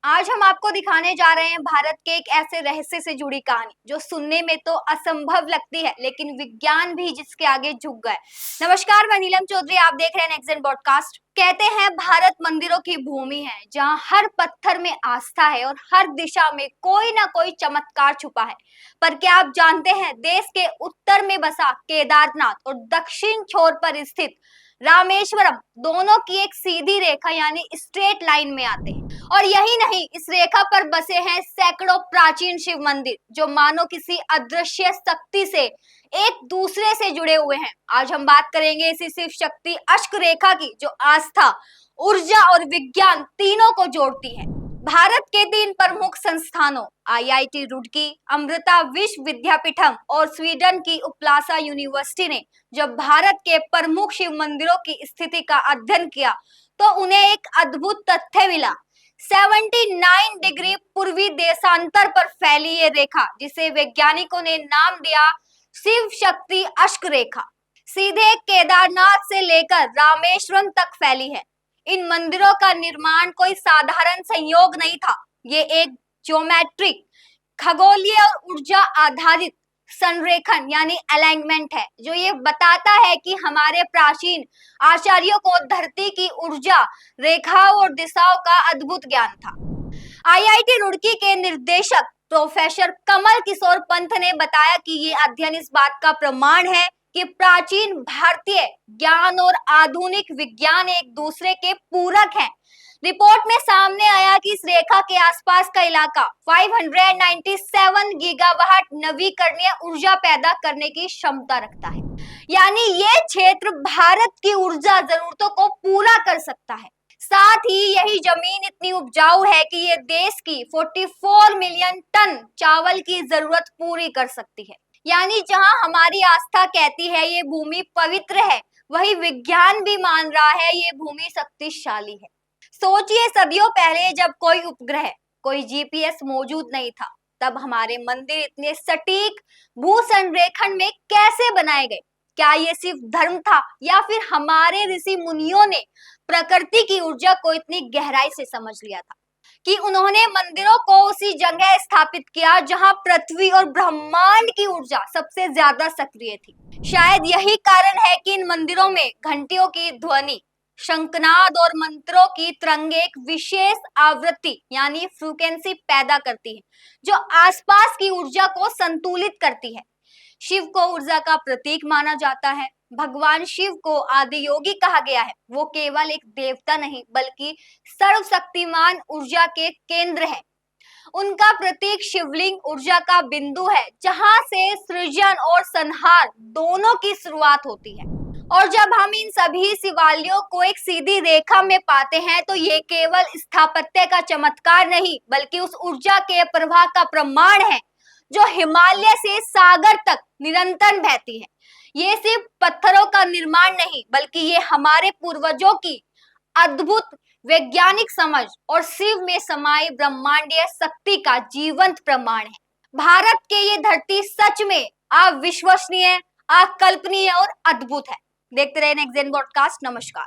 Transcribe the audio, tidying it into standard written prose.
आज हम आपको दिखाने जा रहे हैं भारत के एक ऐसे रहस्य से जुड़ी कहानी जो सुनने में तो असंभव लगती है, लेकिन विज्ञान भी जिसके आगे झुक गए। नमस्कार, मैं नीलम चौधरी, आप देख रहे हैं नेक्स्ट जेन पॉडकास्ट। कहते हैं भारत मंदिरों की भूमि है, जहां हर पत्थर में आस्था है और हर दिशा में कोई ना कोई चमत्कार छुपा है। पर क्या आप जानते हैं, देश के उत्तर में बसा केदारनाथ और दक्षिण छोर पर स्थित रामेश्वरम दोनों की एक सीधी रेखा यानी स्ट्रेट लाइन में आते हैं। और यही नहीं, इस रेखा पर बसे हैं सैकड़ों प्राचीन शिव मंदिर जो मानो किसी अदृश्य शक्ति से एक दूसरे से जुड़े हुए हैं। आज हम बात करेंगे इसी शिव शक्ति अष्ट रेखा की, जो आस्था, ऊर्जा और विज्ञान तीनों को जोड़ती है। भारत के 3 प्रमुख संस्थानों आईआईटी रुड़की, अमृता विश्व विद्यापीठम और स्वीडन की उपलासा यूनिवर्सिटी ने जब भारत के प्रमुख शिव मंदिरों की स्थिति का अध्ययन किया तो उन्हें एक अद्भुत तथ्य मिला। 79 डिग्री पूर्वी देशांतर पर फैली ये रेखा, जिसे वैज्ञानिकों ने नाम दिया शिव शक्ति अष्ट रेखा, सीधे केदारनाथ से लेकर रामेश्वरम तक फैली है। इन मंदिरों का निर्माण कोई साधारण संयोग नहीं था, ये एक ज्योमेट्रिक, खगोलीय और ऊर्जा आधारित संरेखन यानी अलाइनमेंट है, जो ये बताता है कि हमारे प्राचीन आचार्यों को धरती की ऊर्जा, रेखाओं और दिशाओं का अद्भुत ज्ञान था। आईआईटी रुड़की के निर्देशक प्रोफेसर कमल किशोर पंत ने बताया कि ये अध्ययन इस बात का प्रमाण है कि प्राचीन भारतीय ज्ञान और आधुनिक विज्ञान एक दूसरे के पूरक हैं। रिपोर्ट में सामने आया कि इस रेखा के आसपास का इलाका 597 गीगावाट नवीकरणीय ऊर्जा पैदा करने की क्षमता रखता है, यानी ये क्षेत्र भारत की ऊर्जा जरूरतों को पूरा कर सकता है। साथ ही यही जमीन इतनी उपजाऊ है कि ये देश की 44 मिलियन टन चावल की जरूरत पूरी कर सकती है। यानी जहां हमारी आस्था कहती है ये भूमि पवित्र है, वही विज्ञान भी मान रहा है ये भूमि शक्तिशाली है। सोचिए, सदियों पहले जब कोई उपग्रह, कोई जीपीएस मौजूद नहीं था, तब हमारे मंदिर इतने सटीक भू संरेखण में कैसे बनाए गए? क्या ये सिर्फ धर्म था या फिर हमारे ऋषि मुनियों ने प्रकृति की ऊर्जा को इतनी गहराई से समझ लिया था कि उन्होंने मंदिरों को उसी जगह स्थापित किया जहां पृथ्वी और ब्रह्मांड की ऊर्जा सबसे ज्यादा सक्रिय थी। शायद यही कारण है कि इन मंदिरों में घंटियों की ध्वनि, शंखनाद और मंत्रों की तरंगे एक विशेष आवृत्ति यानी फ्रीक्वेंसी पैदा करती है, जो आसपास की ऊर्जा को संतुलित करती है। शिव को ऊर्जा का प्रतीक माना जाता है। भगवान शिव को आदि योगी कहा गया है। वो केवल एक देवता नहीं बल्कि सर्वशक्तिमान ऊर्जा के केंद्र है। उनका प्रतीक शिवलिंग ऊर्जा का बिंदु है, जहां से सृजन और संहार दोनों की शुरुआत होती है। और जब हम इन सभी शिवालयों को एक सीधी रेखा में पाते हैं तो ये केवल स्थापत्य का चमत्कार नहीं बल्कि उस ऊर्जा के प्रवाह का प्रमाण है जो हिमालय से सागर तक निरंतर बहती है। ये सिर्फ पत्थरों का निर्माण नहीं बल्कि ये हमारे पूर्वजों की अद्भुत वैज्ञानिक समझ और शिव में समाई ब्रह्मांडीय शक्ति का जीवंत प्रमाण है। भारत के ये धरती सच में अविश्वसनीय, अकल्पनीय और अद्भुत है। देखते रहे नेक्स्ट जेन पॉडकास्ट। नमस्कार।